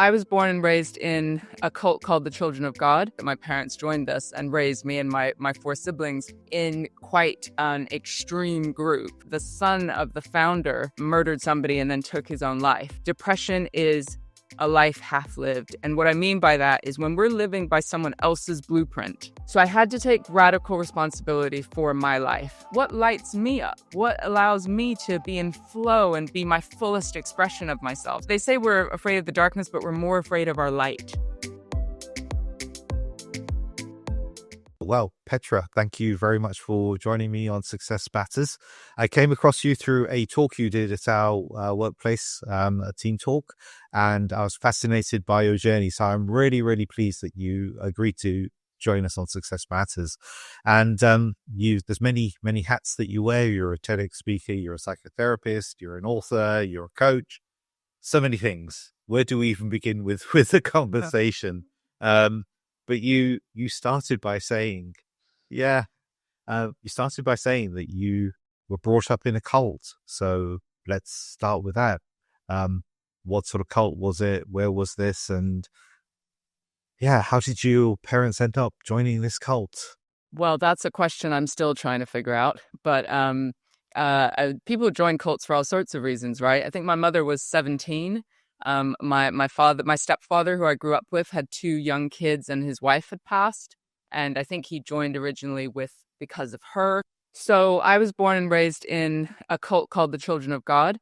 I was born and raised in a cult called the Children of God. My parents joined this and raised me and my four siblings in quite an extreme group. The son of the founder murdered somebody and then took his own life. Depression is a life half-lived. And what I mean by that is when we're living by someone else's blueprint. So I had to take radical responsibility for my life. What lights me up? What allows me to be in flow and be my fullest expression of myself? They say we're afraid of the darkness, but we're more afraid of our light. Well, Petra, thank you very much for joining me on Success Matters. I came across you through a talk you did at our workplace, a team talk, and I was fascinated by your journey. So I'm really, really pleased that you agreed to join us on Success Matters. And there's many, many hats that you wear. You're a TEDx speaker, you're a psychotherapist, you're an author, you're a coach, so many things. Where do we even begin with the conversation? But you started by saying, that you were brought up in a cult. So let's start with that. What sort of cult was it? Where was this? And how did your parents end up joining this cult? Well, that's a question I'm still trying to figure out. But people join cults for all sorts of reasons, right? I think my mother was 17. My stepfather, who I grew up with, had 2 young kids and his wife had passed. And I think he joined originally because of her. So I was born and raised in a cult called the Children of God.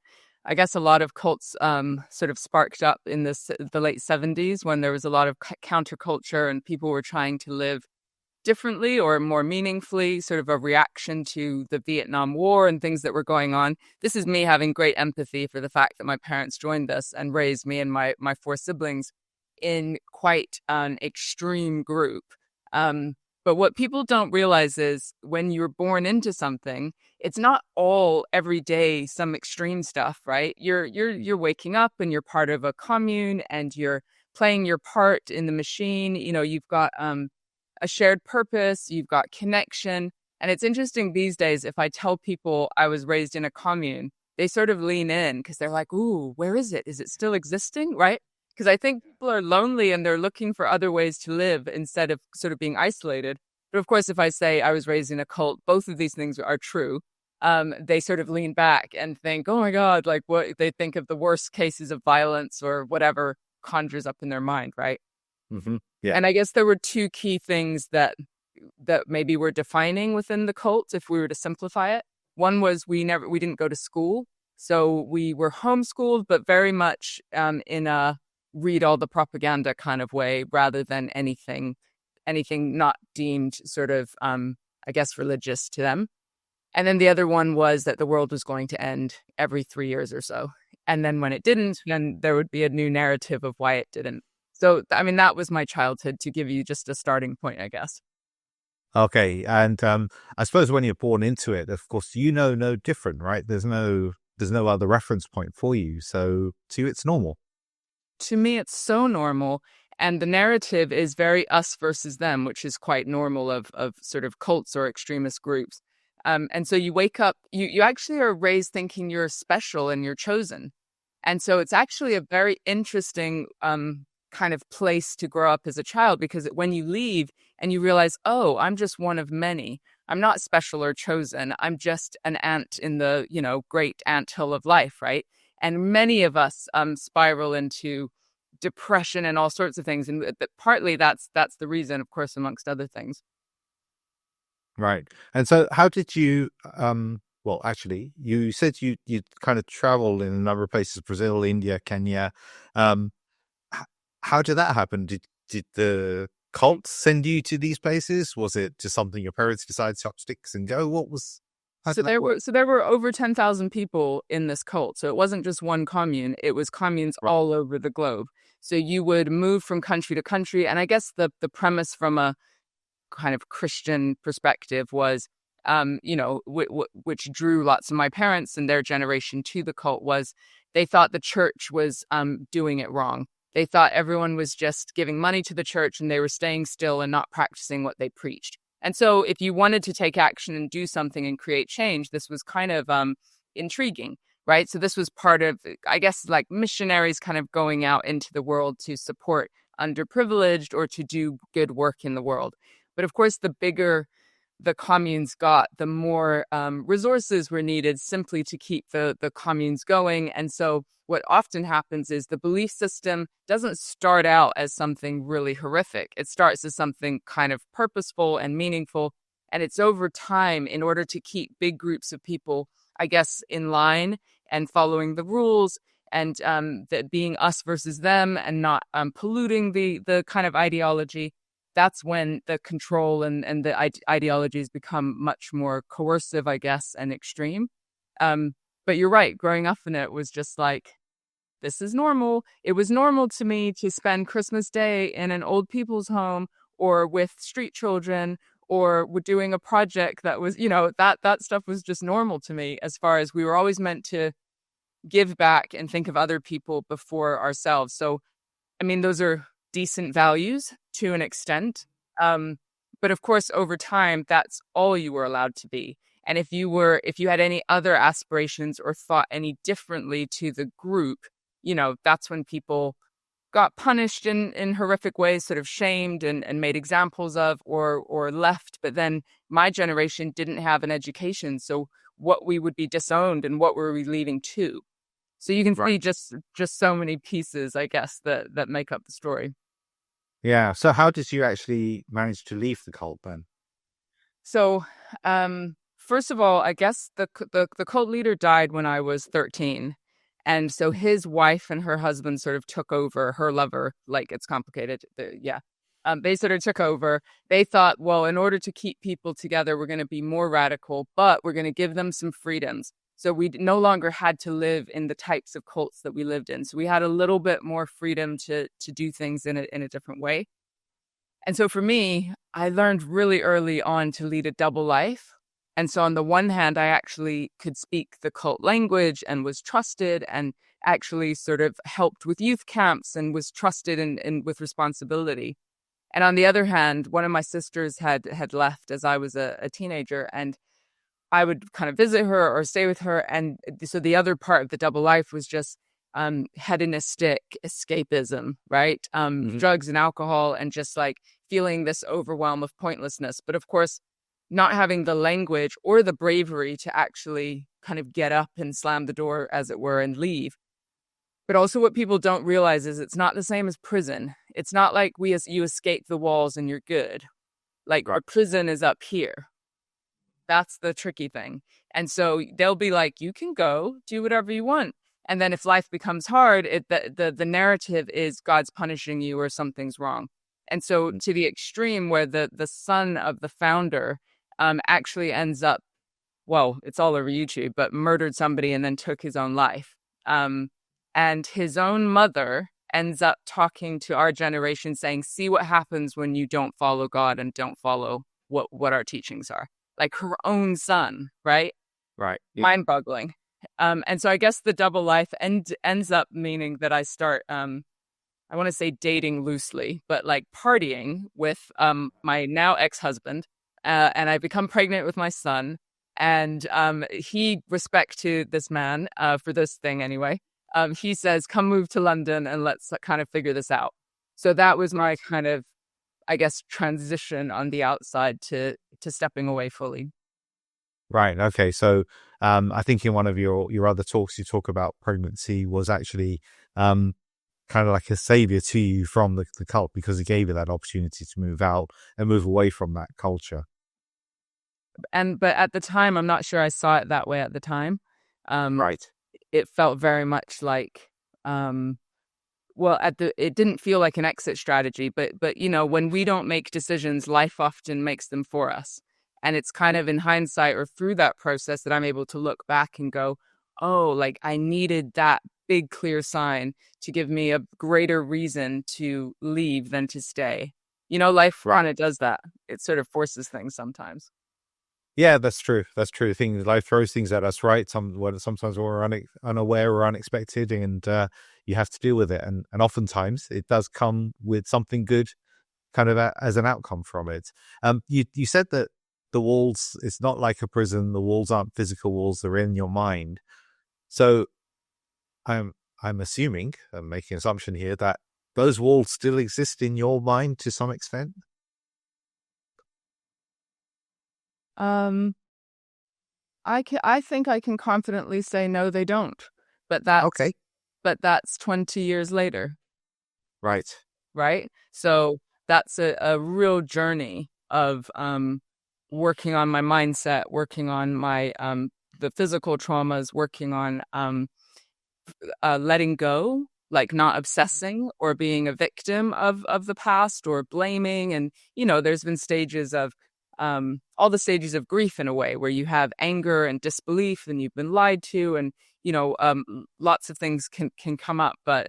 I guess a lot of cults sort of sparked up in the late 70s when there was a lot of counterculture and people were trying to live differently or more meaningfully, sort of a reaction to the Vietnam War and things that were going on. This is me having great empathy for the fact that my parents joined this and raised me and my 4 siblings in quite an extreme group. But what people don't realize is when you're born into something, it's not all every day some extreme stuff, right? You're waking up and you're part of a commune and you're playing your part in the machine. You know, you've got a shared purpose, you've got connection. And it's interesting these days, if I tell people I was raised in a commune, they sort of lean in because they're like, ooh, where is it? Is it still existing? Right? Because I think people are lonely and they're looking for other ways to live instead of sort of being isolated. But of course, if I say I was raised in a cult, both of these things are true. They sort of lean back and think, oh my God, like what they think of the worst cases of violence or whatever conjures up in their mind, right? Mm-hmm. Yeah. And I guess there were 2 key things that maybe were defining within the cult, if we were to simplify it. One was we didn't go to school. So we were homeschooled, but very much in a read all the propaganda kind of way, rather than anything not deemed sort of, I guess, religious to them. And then the other one was that the world was going to end every 3 years or so. And then when it didn't, then there would be a new narrative of why it didn't. So, I mean, that was my childhood, to give you just a starting point, I guess. Okay. And I suppose when you're born into it, of course, no different, right? There's no other reference point for you. So to you, it's normal. To me, it's so normal. And the narrative is very us versus them, which is quite normal of sort of cults or extremist groups. And so you wake up, you actually are raised thinking you're special and you're chosen. And so it's actually a very interesting kind of place to grow up as a child, because when you leave and you realize, oh, I'm just one of many. I'm not special or chosen. I'm just an ant in the, great anthill of life, right? And many of us spiral into depression and all sorts of things. And partly that's the reason, of course, amongst other things. Right. And so how did you, well, actually, you said you kind of traveled in a number of places, Brazil, India, Kenya. How did that happen? Did the cult send you to these places? Was it just something your parents decided to chop sticks and go? So there were over 10,000 people in this cult. So it wasn't just one commune. It was communes all over the globe. So you would move from country to country. And I guess the premise from a kind of Christian perspective was, which drew lots of my parents and their generation to the cult, was they thought the church was doing it wrong. They thought everyone was just giving money to the church and they were staying still and not practicing what they preached. And so if you wanted to take action and do something and create change, this was kind of intriguing, right? So this was part of, I guess, like missionaries kind of going out into the world to support underprivileged or to do good work in the world. But of course, the bigger the communes got, the more resources were needed simply to keep the communes going. And so what often happens is the belief system doesn't start out as something really horrific. It starts as something kind of purposeful and meaningful. And it's over time, in order to keep big groups of people, I guess, in line and following the rules, and that being us versus them, and not polluting the kind of ideology. That's when the control and the ideologies become much more coercive, I guess, and extreme. But you're right. Growing up in it was just like, this is normal. It was normal to me to spend Christmas Day in an old people's home or with street children or doing a project that was, that stuff was just normal to me, as far as we were always meant to give back and think of other people before ourselves. So, I mean, those are decent values to an extent. But of course, over time, that's all you were allowed to be. And if you had any other aspirations or thought any differently to the group, that's when people got punished in horrific ways, sort of shamed and made examples of, or left. But then my generation didn't have an education. So what we would be disowned and what were we leaving to? So you can see just so many pieces, I guess, that make up the story. Yeah. So how did you actually manage to leave the cult then? So, first of all, I guess the cult leader died when I was 13. And so his wife and her husband sort of took over, her lover, like, it's complicated. They sort of took over. They thought, well, in order to keep people together, we're going to be more radical, but we're going to give them some freedoms. So we no longer had to live in the types of cults that we lived in. So we had a little bit more freedom to do things in a different way. And so for me, I learned really early on to lead a double life. And so on the one hand, I actually could speak the cult language and was trusted, and actually sort of helped with youth camps and was trusted and with responsibility. And on the other hand, one of my sisters had left as I was a teenager, and I would kind of visit her or stay with her. And so the other part of the double life was just hedonistic escapism, right? Drugs and alcohol, and just like feeling this overwhelm of pointlessness. But of course, not having the language or the bravery to actually kind of get up and slam the door, as it were, and leave. But also what people don't realize is it's not the same as prison. It's not like you escape the walls and you're good. Like, our prison is up here. That's the tricky thing. And so they'll be like, you can go do whatever you want. And then if life becomes hard, the narrative is God's punishing you or something's wrong. And so to the extreme where the son of the founder actually ends up, well, it's all over YouTube, but murdered somebody and then took his own life. And his own mother ends up talking to our generation saying, see what happens when you don't follow God and don't follow what our teachings are. Like, her own son, right? Right. Yeah. Mind-boggling. And so I guess the double life ends up meaning that I start, I want to say dating loosely, but like partying with my now ex-husband. And I become pregnant with my son. And he, respect to this man, for this thing anyway, he says, come move to London and let's kind of figure this out. So that was my kind of, I guess, transition on the outside to stepping away fully. Right. Okay. So I think in one of your other talks, you talk about pregnancy was actually kind of like a savior to you from the cult, because it gave you that opportunity to move out and move away from that culture. But at the time, I'm not sure I saw it that way at the time. Right. It felt very much like, it didn't feel like an exit strategy, but when we don't make decisions, life often makes them for us. And it's kind of in hindsight or through that process that I'm able to look back and go, oh, like, I needed that big clear sign to give me a greater reason to leave than to stay. Life kind of does that. It sort of forces things sometimes. Yeah, that's true. That's true. Life throws things at us, right? Sometimes we're unaware or unexpected, and you have to deal with it. And oftentimes it does come with something good, kind of as an outcome from it. You said that the walls, it's not like a prison. The walls aren't physical walls; they're in your mind. So I'm I'm assuming, I'm making an assumption here that those walls still exist in your mind to some extent. Um, I think I can confidently say no, they don't. But Okay, that's 20 years later, right. right? So that's a real journey of working on my mindset, working on my the physical traumas, working on letting go, like not obsessing or being a victim of the past or blaming. And there's been stages of all the stages of grief in a way where you have anger and disbelief, and you've been lied to, and lots of things can come up. But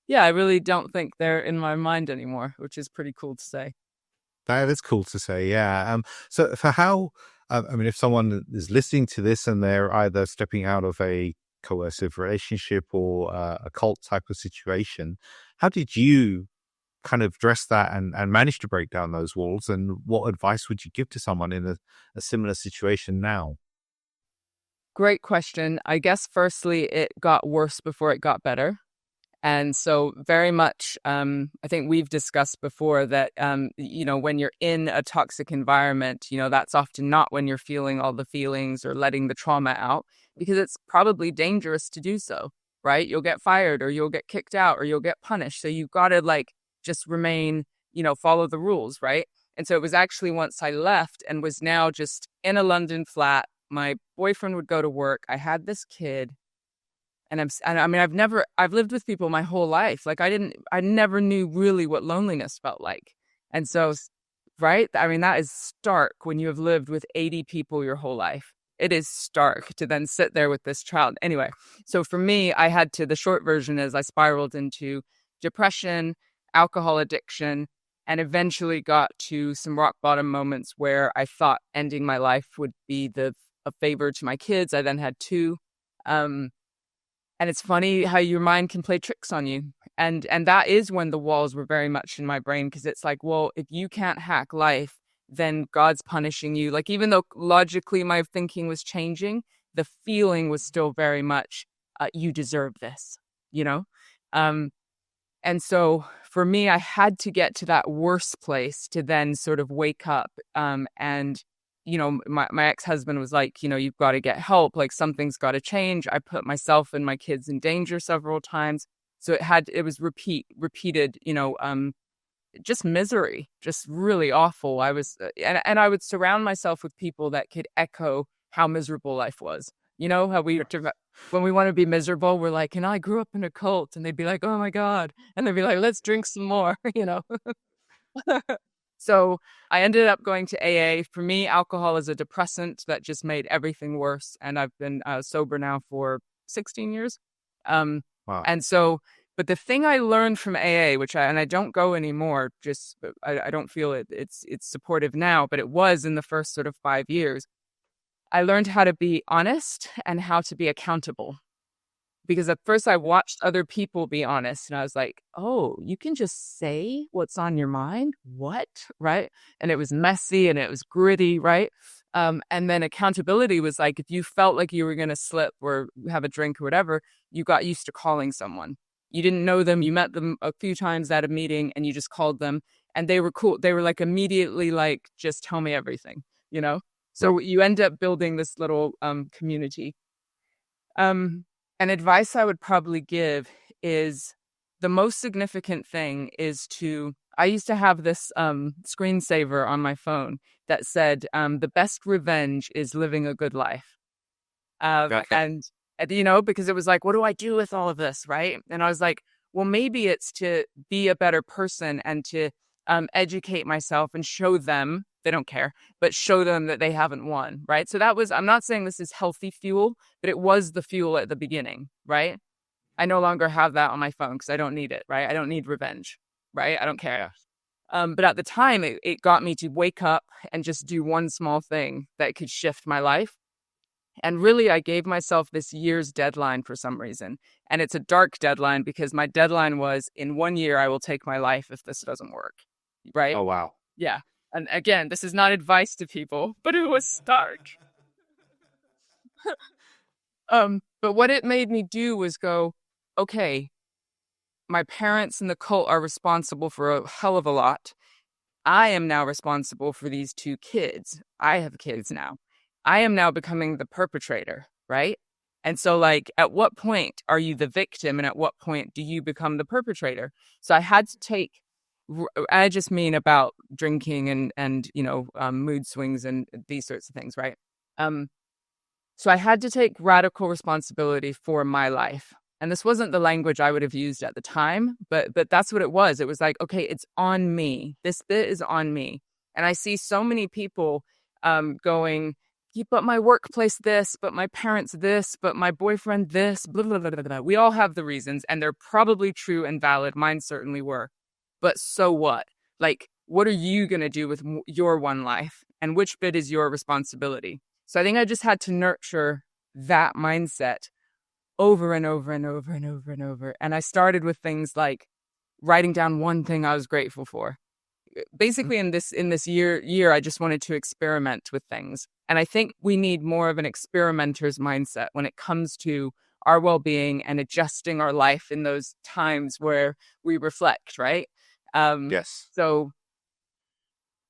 yeah, I really don't think they're in my mind anymore, which is pretty cool to say. That is cool to say. Yeah. So for how, I mean, if someone is listening to this and they're either stepping out of a coercive relationship or a cult type of situation, how did you kind of address that and manage to break down those walls? And what advice would you give to someone in a similar situation now? Great question. I guess firstly, it got worse before it got better. And so, very much, I think we've discussed before that, when you're in a toxic environment, that's often not when you're feeling all the feelings or letting the trauma out, because it's probably dangerous to do so, right? You'll get fired or you'll get kicked out or you'll get punished. So, you've got to just remain, follow the rules, right? And so, it was actually once I left and was now just in a London flat. My boyfriend would go to work. I had this kid, and I mean, I've lived with people my whole life. Like I never knew really what loneliness felt like. And so, right? I mean, that is stark when you have lived with 80 people your whole life. It is stark to then sit there with this child. Anyway, so for me, the short version is I spiraled into depression, alcohol addiction, and eventually got to some rock bottom moments where I thought ending my life would be a favor to my kids. I then had two. Um, and it's funny how your mind can play tricks on you. And that is when the walls were very much in my brain, because it's like, well, if you can't hack life, then God's punishing you. Like, even though logically my thinking was changing, the feeling was still very much, you deserve this, you know? Um, and so for me, I had to get to that worst place to then sort of wake up. And my ex-husband was like, you've got to get help. Like, something's got to change. I put myself and my kids in danger several times. So it was repeated, just misery, just really awful. I was, and I would surround myself with people that could echo how miserable life was. You know how when we want to be miserable, we're like, and I grew up in a cult, and they'd be like, oh my God. And they'd be like, let's drink some more, So I ended up going to AA. For me, alcohol is a depressant that just made everything worse. And I've been sober now for 16 years. Um, Wow. and so, but the thing I learned from AA, and I don't go anymore, just I don't feel it's supportive now, but it was in the first sort of 5 years. I learned how to be honest and how to be accountable. Because at first I watched other people be honest, and I was like, oh, you can just say what's on your mind? What? Right? And it was messy and it was gritty, right? And then accountability was like, if you felt like you were going to slip or have a drink or whatever, you got used to calling someone. You didn't know them. You met them a few times at a meeting and you just called them, and they were cool. They were like immediately like, just tell me everything, you know? Right. So you end up building this little community. Um, an advice I would probably give is the most significant thing is I used to have this screensaver on my phone that said, the best revenge is living a good life. Okay. And because it was like, what do I do with all of this? Right. And I was like, well, maybe it's to be a better person and to educate myself and show them they don't care, but show them that they haven't won. Right. So I'm not saying this is healthy fuel, but it was the fuel at the beginning. Right. I no longer have that on my phone because I don't need it. Right. I don't need revenge. Right. I don't care. Yeah. But at the time, it got me to wake up and just do one small thing that could shift my life. And really, I gave myself this year's deadline for some reason. And it's a dark deadline because my deadline was, in 1 year, I will take my life if this doesn't work. Right? Oh, wow. Yeah. And again, this is not advice to people, but it was stark. But what it made me do was go, okay, my parents and the cult are responsible for a hell of a lot. I am now responsible for these two kids. I have kids now. I am now becoming the perpetrator, right? And so, like, at what point are you the victim, and at what point do you become the perpetrator? So I had to take. I just mean about drinking and mood swings and these sorts of things, right? Um, so I had to take radical responsibility for my life. And this wasn't the language I would have used at the time, but that's what it was. It was like, okay, it's on me. This bit is on me. And I see so many people going, "Yeah, but my workplace this, but my parents this, but my boyfriend this, blah, blah, blah, blah, blah." We all have the reasons, and they're probably true and valid. Mine certainly were. But so what? Like, what are you going to do with your one life? And which bit is your responsibility? So I think I just had to nurture that mindset over and over and over and over and over. And I started with things like writing down one thing I was grateful for. Basically, in this year, I just wanted to experiment with things. And I think we need more of an experimenter's mindset when it comes to our well-being and adjusting our life in those times where we reflect, right? Yes. So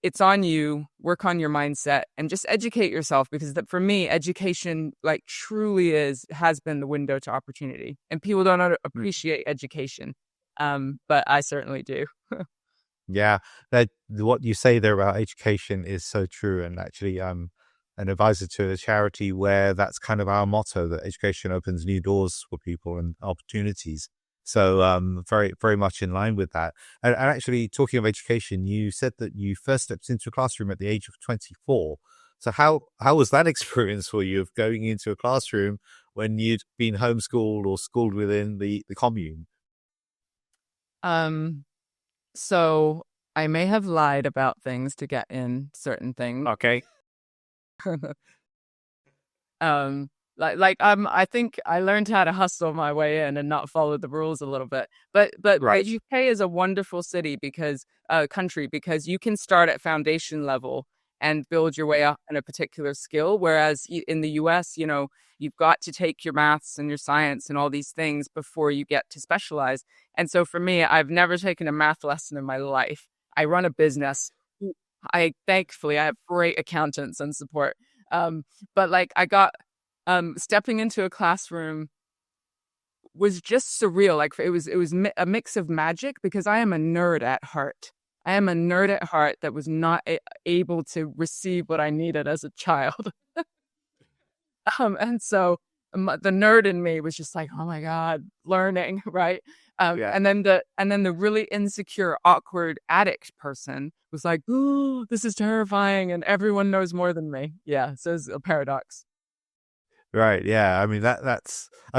it's on you, work on your mindset, and just educate yourself, because for me, education, like, truly has been the window to opportunity, and people don't appreciate education. But I certainly do. Yeah, that what you say there about education is so true. And actually, I'm an advisor to a charity where that's kind of our motto, that education opens new doors for people and opportunities. So very, very much in line with that. And actually, talking of education, you said that you first stepped into a classroom at the age of 24. So how was that experience for you, of going into a classroom when you'd been homeschooled or schooled within the commune? Um, so I may have lied about things to get in certain things. Okay. um I think I learned how to hustle my way in and not follow the rules a little bit. But the Right. UK is a wonderful country, because you can start at foundation level and build your way up in a particular skill, whereas in the US, you've got to take your maths and your science and all these things before you get to specialize. And so for me, I've never taken a math lesson in my life. I run a business. Thankfully I have great accountants and support. But like, I got stepping into a classroom was just surreal. Like, it was a mix of magic, because I am a nerd at heart. I am a nerd at heart that was not able to receive what I needed as a child. And so the nerd in me was just like, oh my God, learning, right? Yeah. And then the really insecure, awkward addict person was like, "Oh, this is terrifying, and everyone knows more than me." Yeah, so it's a paradox. Right. Yeah. I mean, I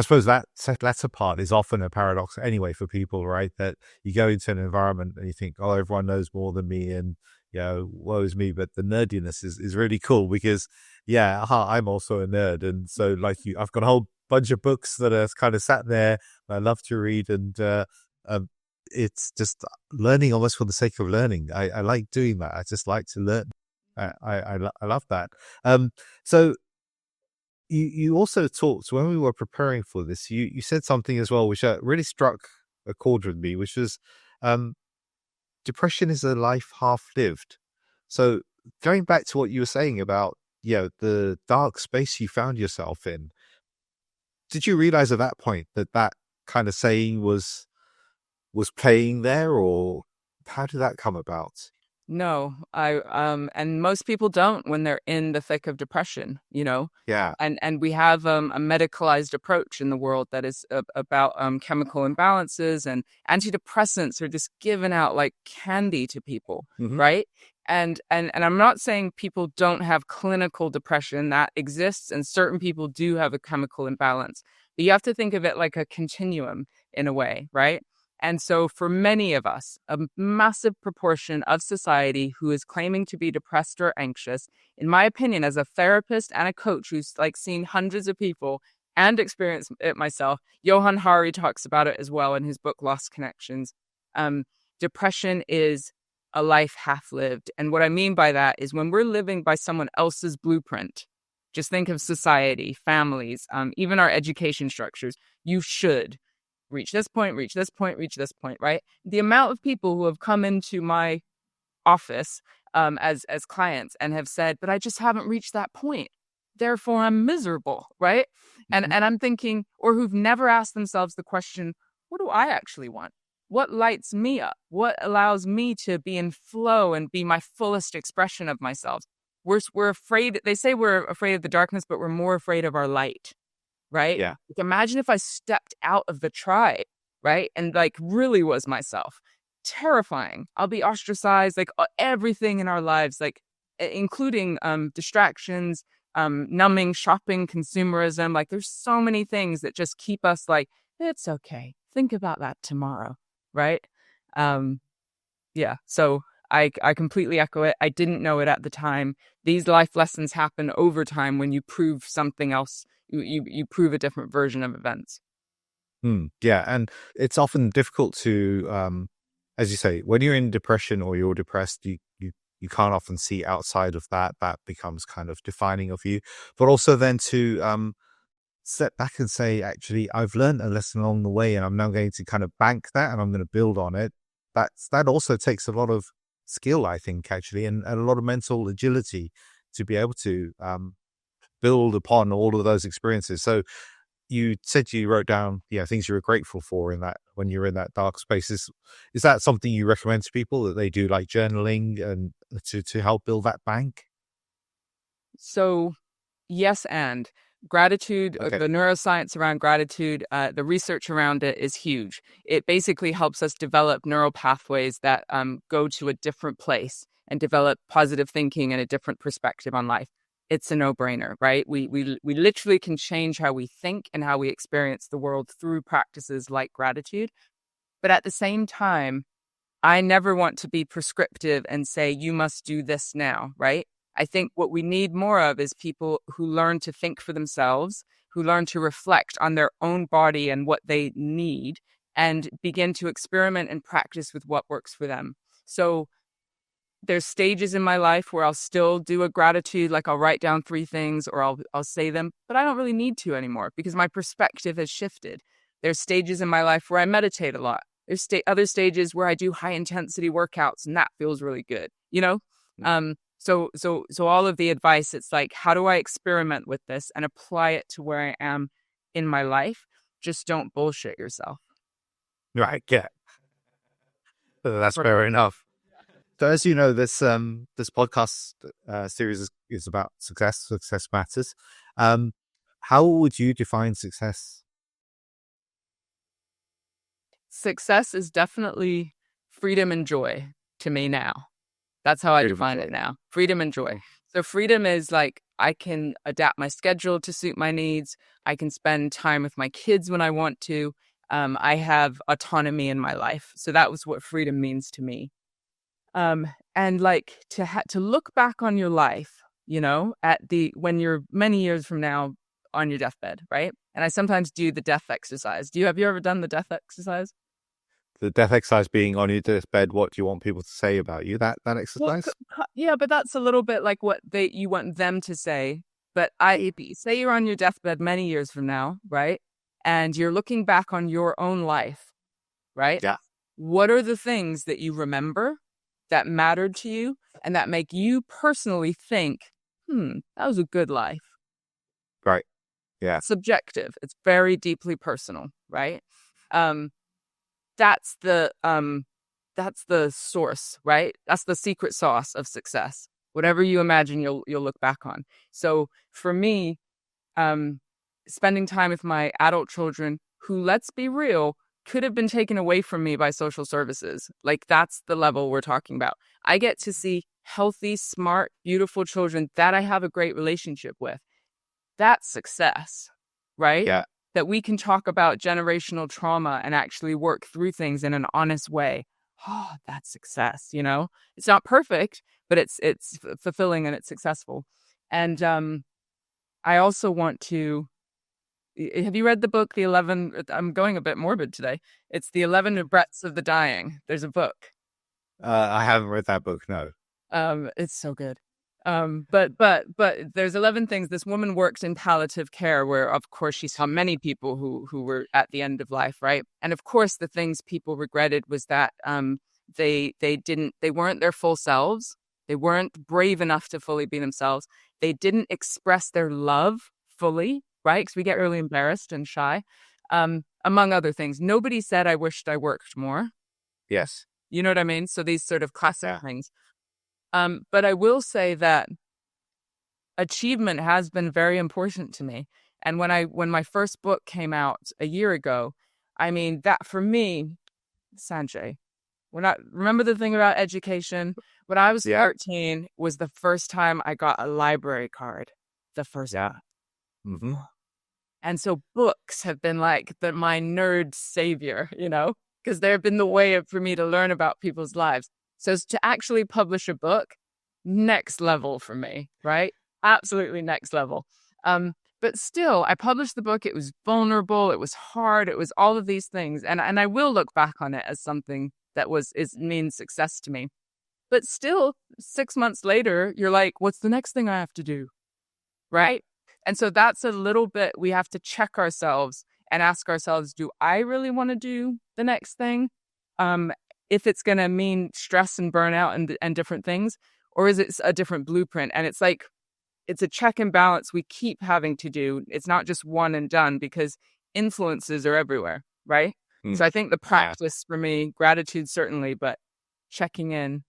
suppose that latter part is often a paradox anyway for people, right? That you go into an environment and you think, oh, everyone knows more than me, and, woe is me. But the nerdiness is really cool, because, yeah, I'm also a nerd. And so, like you, I've got a whole bunch of books that are kind of sat there I love to read. And um, it's just learning almost for the sake of learning. I like doing that. I just like to learn. I love that. So, you also talked, when we were preparing for this, you said something as well, which really struck a chord with me, which was, um, depression is a life half lived. So going back to what you were saying about, the dark space you found yourself in, did you realize at that point that kind of saying was playing there, or how did that come about? No, and most people don't when they're in the thick of depression. Yeah. And we have a medicalized approach in the world that is about chemical imbalances, and antidepressants are just given out like candy to people, Hmm. right? And I'm not saying people don't have clinical depression. That exists, and certain people do have a chemical imbalance. But you have to think of it like a continuum in a way, right? And so for many of us, a massive proportion of society who is claiming to be depressed or anxious, in my opinion, as a therapist and a coach who's like seen hundreds of people and experienced it myself, Johan Hari talks about it as well in his book, Lost Connections. Um, Depression is a life half lived. And what I mean by that is, when we're living by someone else's blueprint, Just think of society, families, even our education structures. You should reach this point, reach this point, reach this point, right? The amount of people who have come into my office as clients and have said, but I just haven't reached that point. Therefore, I'm miserable, right? Mhm. And I'm thinking, or who've never asked themselves the question, what do I actually want? What lights me up? What allows me to be in flow and be my fullest expression of myself? We're afraid. They say we're afraid of the darkness, but we're more afraid of our light, right? Yeah. Like, imagine if I stepped out of the tribe, right? And like really was myself. Terrifying. I'll be ostracized, like everything in our lives, like including distractions, numbing, shopping, consumerism. Like there's so many things that just keep us like, it's okay. Think about that tomorrow, right? Um, yeah. So I completely echo it. I didn't know it at the time. These life lessons happen over time when you prove something else. You prove a different version of events. Yeah, and it's often difficult to, as you say, when you're in depression or you're depressed, you can't often see outside of that. That becomes kind of defining of you. But also then to step back and say, actually, I've learned a lesson along the way, and I'm now going to kind of bank that, and I'm going to build on it. That also takes a lot of skill, I think, actually, and a lot of mental agility to be able to build upon all of those experiences. So you said you wrote down, things you were grateful for in that when you're in that dark space. Is that something you recommend to people that they do, like journaling and to help build that bank? So yes, and gratitude, Okay. the neuroscience around gratitude, the research around it is huge. It basically helps us develop neural pathways that go to a different place and develop positive thinking and a different perspective on life. It's a no-brainer, right? We literally can change how we think and how we experience the world through practices like gratitude. But at the same time, I never want to be prescriptive and say, you must do this now, right? I think what we need more of is people who learn to think for themselves, who learn to reflect on their own body and what they need, and begin to experiment and practice with what works for them. So there's stages in my life where I'll still do a gratitude, like I'll write down 3 things or I'll say them, but I don't really need to anymore because my perspective has shifted. There's stages in my life where I meditate a lot. There's other stages where I do high intensity workouts, and that feels really good, you know? So all of the advice, it's like, how do I experiment with this and apply it to where I am in my life? Just don't bullshit yourself. Right. Yeah. That's fair enough. So as you know, this podcast series is about success. Success matters. How would you define success? Success is definitely freedom and joy to me now. That's how I Freedom and define joy. it now. Freedom and joy. So freedom is like I can adapt my schedule to suit my needs. I can spend time with my kids when I want to. I have autonomy in my life. So that was what freedom means to me. And like to look back on your life, at the when you're many years from now on your deathbed, right? And I sometimes do the death exercise. Have you ever done the death exercise? The death exercise being on your deathbed. What do you want people to say about you? That Well, exercise. yeah, but that's a little bit like what you want them to say. But say you're on your deathbed many years from now, right? And you're looking back on your own life, right? Yeah. What are the things that you remember that mattered to you and that make you personally think, that was a good life? Right. Yeah. Subjective. It's very deeply personal, right? Um, that's the source, right? That's the secret sauce of success. Whatever you imagine, you'll look back on. So for me, spending time with my adult children, who, let's be real, could have been taken away from me by social services. Like that's the level we're talking about. I get to see healthy, smart, beautiful children that I have a great relationship with. That's success, right? Yeah. That we can talk about generational trauma and actually work through things in an honest way. Oh, that's success, It's not perfect, but it's fulfilling and it's successful. And I also want to have you read the book The 11 I'm going a bit morbid today. It's The 11 Regrets of the Dying. There's a book. I haven't read that book. No. It's so good. But there's 11 things. This woman worked in palliative care, where of course she saw many people who were at the end of life, right? And of course, the things people regretted was that they weren't their full selves. They weren't brave enough to fully be themselves. They didn't express their love fully, right? Because we get really embarrassed and shy. Among other things, nobody said, "I wished I worked more." Yes. You know what I mean? So these sort of classic Yeah. things. But I will say that achievement has been very important to me. And when my first book came out a year ago, I mean, that for me, Sanjay, when I remember the thing about education, when I was Yeah. 13 was the first time I got a library card. The first Yeah. one. Mm-hmm. And so books have been like my nerd savior, because they've been the way for me to learn about people's lives. So to actually publish a book, next level for me, right? Absolutely next level. But still, I published the book. It was vulnerable. It was hard. It was all of these things. And I will look back on it as something that means success to me. But still, 6 months later, you're like, what's the next thing I have to do? Right? And so that's a little bit, we have to check ourselves and ask ourselves, do I really want to do the next thing? If it's going to mean stress and burnout and different things, or is it a different blueprint? And it's like, it's a check and balance we keep having to do. It's not just one and done, because influences are everywhere, right? Mm. So I think the Yeah. practice for me, gratitude certainly, but checking in,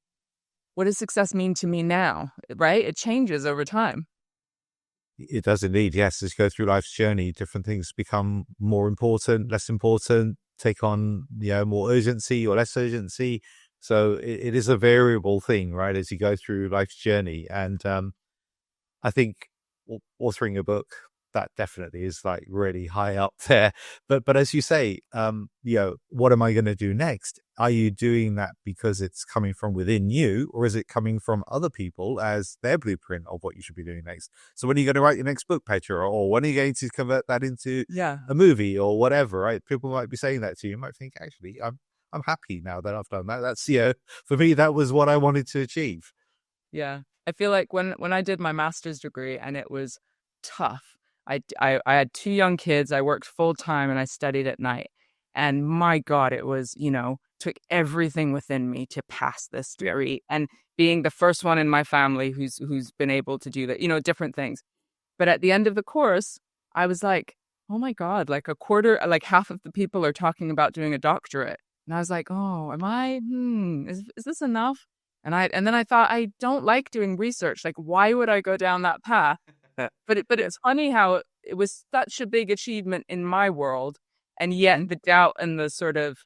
what does success mean to me now, right? It changes over time. It does indeed. Yes, as you go through life's journey, different things become more important, less important, take on more urgency or less urgency. So it is a variable thing, right? As you go through life's journey, and I think authoring a book, that definitely is like really high up there. But as you say, what am I going to do next? Are you doing that because it's coming from within you, or is it coming from other people as their blueprint of what you should be doing next? So when are you going to write your next book, Petra, or when are you going to convert that into Yeah. a movie or whatever? Right? People might be saying that to you. You might think, actually, I'm happy now that I've done that. That's for me, that was what I wanted to achieve. Yeah. I feel like when I did my master's degree and it was tough, I had two young kids, I worked full time and I studied at night. And my God, it was, took everything within me to pass this degree. And being the first one in my family who's been able to do that, different things. But at the end of the course, I was like, oh my God, like a quarter, like half of the people are talking about doing a doctorate. And I was like, oh, am I, is this enough? And then I thought, I don't like doing research. Like, why would I go down that path? But it's funny how it was such a big achievement in my world. And yet the doubt and the sort of,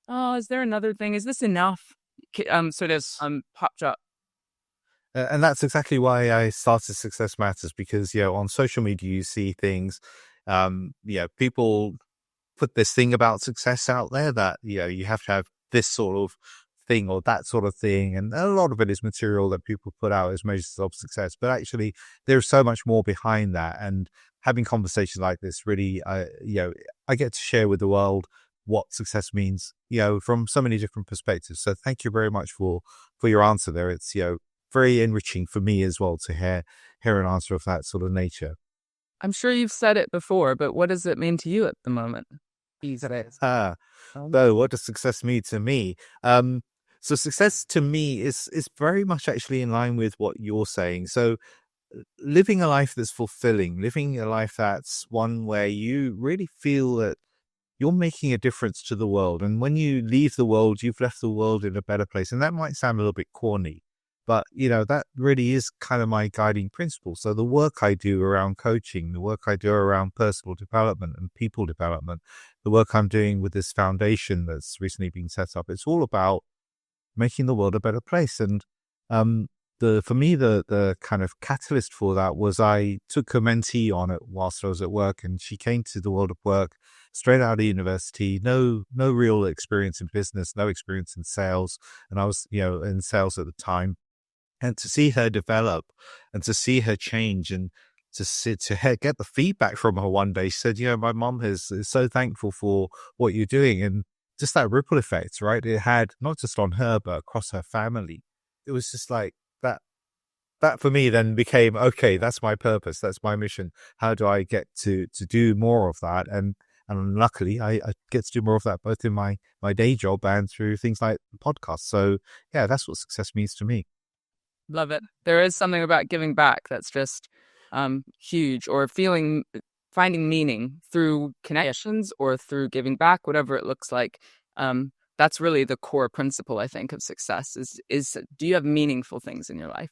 oh, is there another thing? Is this enough? Popped up. And that's exactly why I started Success Matters, because, on social media, you see things, people put this thing about success out there that, you have to have this sort of thing or that sort of thing. And a lot of it is material that people put out as measures of success. But actually, there's so much more behind that. And having conversations like this really, I get to share with the world what success means, from so many different perspectives. So thank you very much for your answer there. It's, very enriching for me as well to hear an answer of that sort of nature. I'm sure you've said it before, but what does it mean to you at the moment? These days. So what does success mean to me? So success to me is very much actually in line with what you're saying. So living a life that's fulfilling, living a life that's one where you really feel that you're making a difference to the world. And when you leave the world, you've left the world in a better place. And that might sound a little bit corny, but, that really is kind of my guiding principle. So the work I do around coaching, the work I do around personal development and people development, the work I'm doing with this foundation that's recently been set up, it's all about making the world a better place. And for me, the kind of catalyst for that was I took a mentee on it whilst I was at work, and she came to the world of work straight out of university, no real experience in business, no experience in sales. And I was, in sales at the time. And to see her develop and to see her change and get the feedback from her one day, she said, my mom is so thankful for what you're doing. And just that ripple effect, right? It had not just on her, but across her family. It was just like that that for me then became, okay, that's my purpose, that's my mission. How do I get to do more of that? And luckily I get to do more of that both in my day job and through things like the podcast. So yeah, that's what success means to me. Love it. There is something about giving back that's just huge, or finding meaning through connections or through giving back, whatever it looks like. That's really the core principle, I think, of success is do you have meaningful things in your life?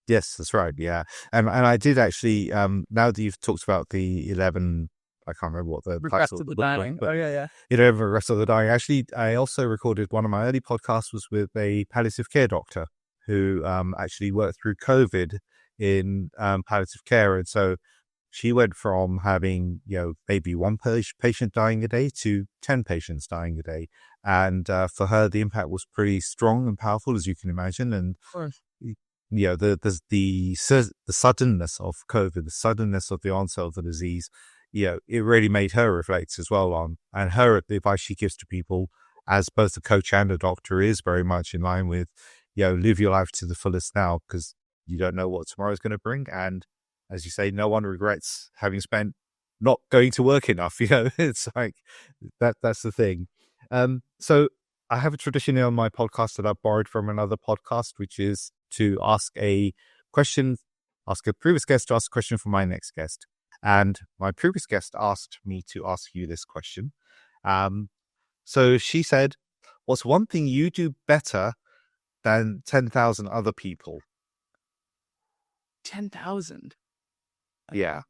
Yes, that's right. Yeah. And I did actually, now that you've talked about the 11, I can't remember what the Regrets title of the looked like, dying. but Oh yeah, yeah. the rest of the dying. Actually, I also recorded one of my early podcasts was with a palliative care doctor who actually worked through COVID in palliative care. And so she went from having, maybe one patient dying a day to 10 patients dying a day. And for her, the impact was pretty strong and powerful, as you can imagine. And Of course. the suddenness of COVID, the suddenness of the onset of the disease, it really made her reflect as well on, and the advice she gives to people as both a coach and a doctor is very much in line with, live your life to the fullest now, because you don't know what tomorrow is going to bring. And as you say, no one regrets having spent not going to work enough. It's like that's the thing. So I have a tradition on my podcast that I borrowed from another podcast, which is to ask a previous guest to ask a question for my next guest. And my previous guest asked me to ask you this question. So she said, what's one thing you do better than 10,000 other people? 10,000. Yeah.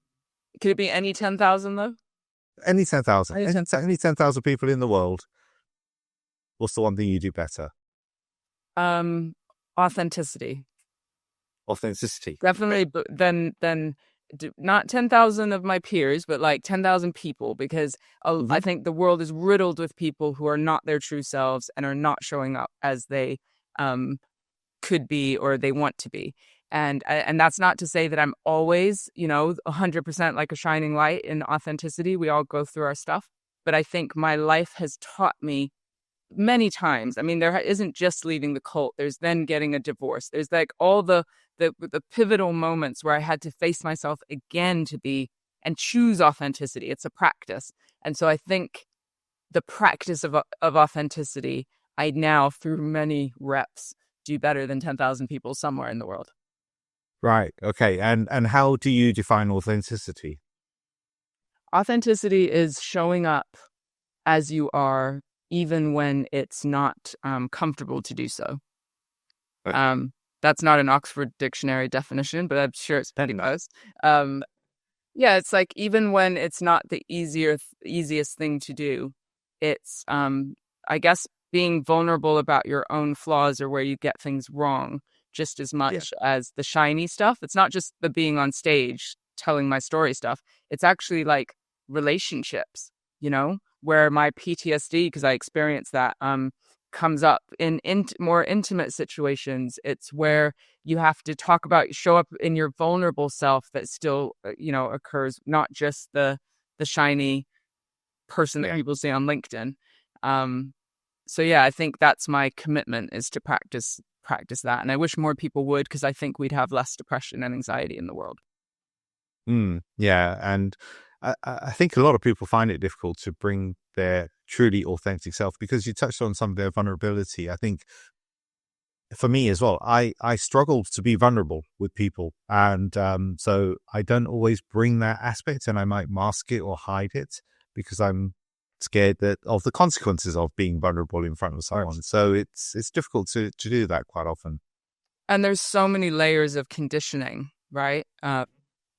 Could it be any 10,000 though? Any 10,000. Any 10,000. Any 10,000 people in the world. What's the one thing you do better? Authenticity. Authenticity. Definitely, but then not 10,000 of my peers, but like 10,000 people, because I think the world is riddled with people who are not their true selves and are not showing up as they could be or they want to be. And that's not to say that I'm always, 100% like a shining light in authenticity. We all go through our stuff. But I think my life has taught me many times. I mean, there isn't just leaving the cult. There's then getting a divorce. There's like all the pivotal moments where I had to face myself again to be and choose authenticity. It's a practice. And so I think the practice of authenticity, I now, through many reps, do better than 10,000 people somewhere in the world. Right. Okay. And how do you define authenticity? Authenticity is showing up as you are, even when it's not comfortable to do so. Right. That's not an Oxford Dictionary definition, but I'm sure it's pretty close. Yeah, it's like even when it's not the easiest thing to do, it's I guess being vulnerable about your own flaws or where you get things wrong just as much as the shiny stuff. It's not just the being on stage telling my story stuff. It's actually like relationships, where my PTSD, because I experienced that, comes up in more intimate situations. It's where you have to show up in your vulnerable self that still, occurs, not just the shiny person that people see on LinkedIn. So yeah, I think that's my commitment, is to practice that. And I wish more people would, because I think we'd have less depression and anxiety in the world. Yeah. And I think a lot of people find it difficult to bring their truly authentic self, because you touched on some of their vulnerability. I think for me as well, I struggle to be vulnerable with people. And so I don't always bring that aspect, and I might mask it or hide it because I'm scared of the consequences of being vulnerable in front of someone. So it's difficult to do that quite often. And there's so many layers of conditioning, right?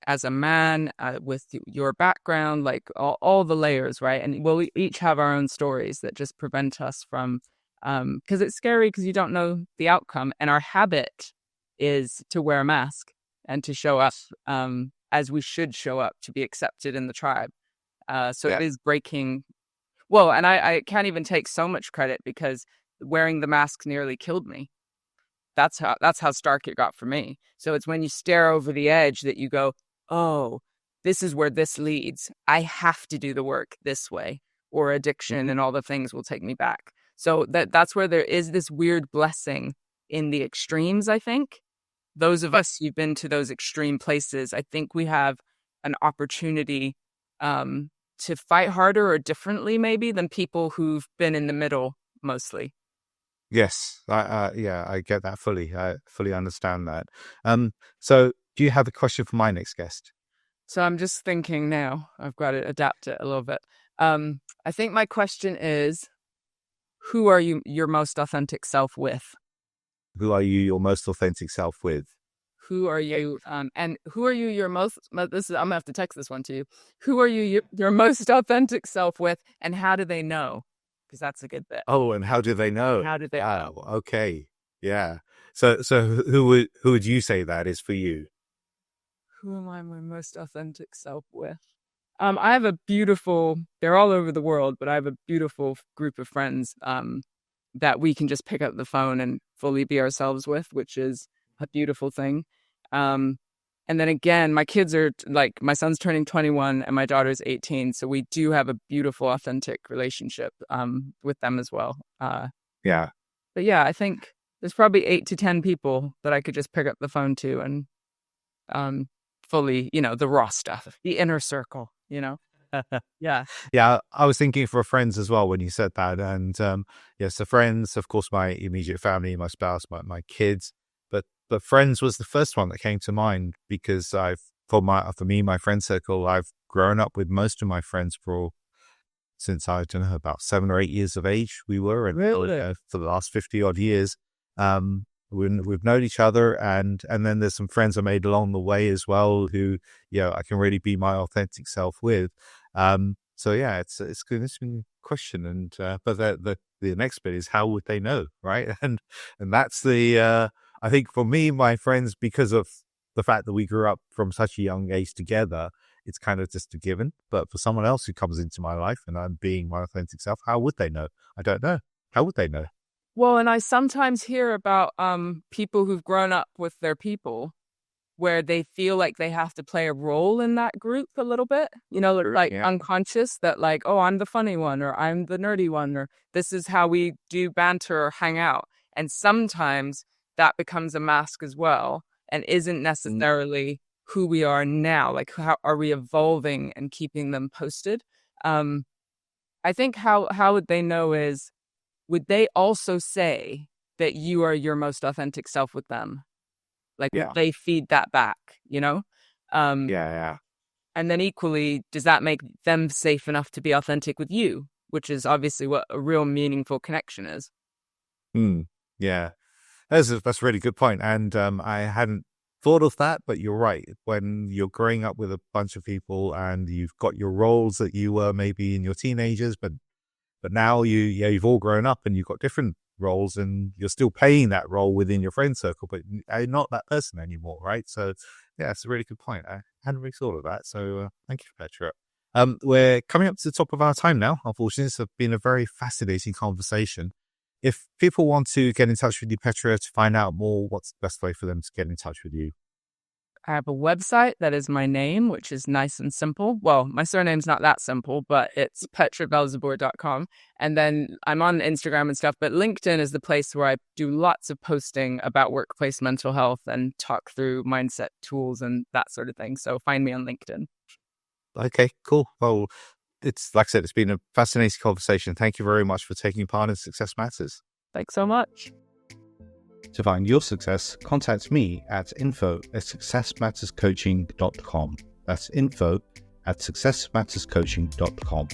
As a man, with your background, like all the layers, right? And we each have our own stories that just prevent us from, because it's scary because you don't know the outcome. And our habit is to wear a mask and to show up as we should show up to be accepted in the tribe. So it is breaking. Well, and I can't even take so much credit, because wearing the mask nearly killed me. That's how stark it got for me. So it's when you stare over the edge that you go, oh, this is where this leads. I have to do the work this way, or addiction and all the things will take me back. So that's where there is this weird blessing in the extremes, I think. those of us who've been to those extreme places, I think we have an opportunity to fight harder or differently maybe than people who've been in the middle mostly. Yes, I get that fully. I fully understand that. So do you have a question for my next guest? So I'm just thinking now, I've got to adapt it a little bit. I think my question is, who are you your most authentic self with? Who are you your most authentic self with? Who are you, and who are you your most, this is, I'm gonna have to text this one to you. Who are you your most authentic self with, and how do they know? Because that's a good bit. Oh, and how do they know? How do they know? Oh, okay. Yeah. So who would you say that is for you? Who am I my most authentic self with? I have a beautiful, they're all over the world, but I have a beautiful group of friends that we can just pick up the phone and fully be ourselves with, which is a beautiful thing. And then again, my kids are like, my son's turning 21 and my daughter's 18. So we do have a beautiful, authentic relationship with them as well. Yeah. But yeah, I think there's probably 8 to 10 people that I could just pick up the phone to and fully, the raw stuff, the inner circle, Yeah. Yeah, I was thinking for friends as well when you said that. And yes, the friends, of course, my immediate family, my spouse, my kids. But friends was the first one that came to mind because for me, my friend circle, I've grown up with most of my friends since I don't know about 7 or 8 years of age. We were, and Really? for the last 50 odd years, we've known each other, and then there's some friends I made along the way as well who I can really be my authentic self with. So yeah, it's an interesting question, and but the next bit is how would they know, right? And that's the I think for me, my friends, because of the fact that we grew up from such a young age together, it's kind of just a given. But for someone else who comes into my life and I'm being my authentic self, how would they know? I don't know. How would they know? Well, and I sometimes hear about people who've grown up with their people where they feel like they have to play a role in that group a little bit, like Yeah. unconscious that like, oh, I'm the funny one or I'm the nerdy one or this is how we do banter or hang out. And sometimes that becomes a mask as well and isn't necessarily who we are now. Like, how are we evolving and keeping them posted? I think how would they know is, would they also say that you are your most authentic self with them? Like, would Yeah. they feed that back? Yeah. And then equally, does that make them safe enough to be authentic with you? Which is obviously what a real meaningful connection is. Yeah. That's a really good point. And I hadn't thought of that, but you're right. When you're growing up with a bunch of people and you've got your roles that you were maybe in your teenagers, but now you've all grown up and you've got different roles and you're still playing that role within your friend circle, but you're not that person anymore, right? So yeah, it's a really good point. I hadn't really thought of that. So thank you, Petra. We're coming up to the top of our time now. Unfortunately, it's been a very fascinating conversation. If people want to get in touch with you, Petra, to find out more, what's the best way for them to get in touch with you? I have a website that is my name, which is nice and simple. Well, my surname's not that simple, but it's petravelzeboer.com. And then I'm on Instagram and stuff, but LinkedIn is the place where I do lots of posting about workplace mental health and talk through mindset tools and that sort of thing. So find me on LinkedIn. Okay, cool. Well, it's like I said, it's been a fascinating conversation. Thank you very much for taking part in Success Matters. Thanks so much. To find your success, contact me at info@successmatterscoaching.com. That's info@successmatterscoaching.com.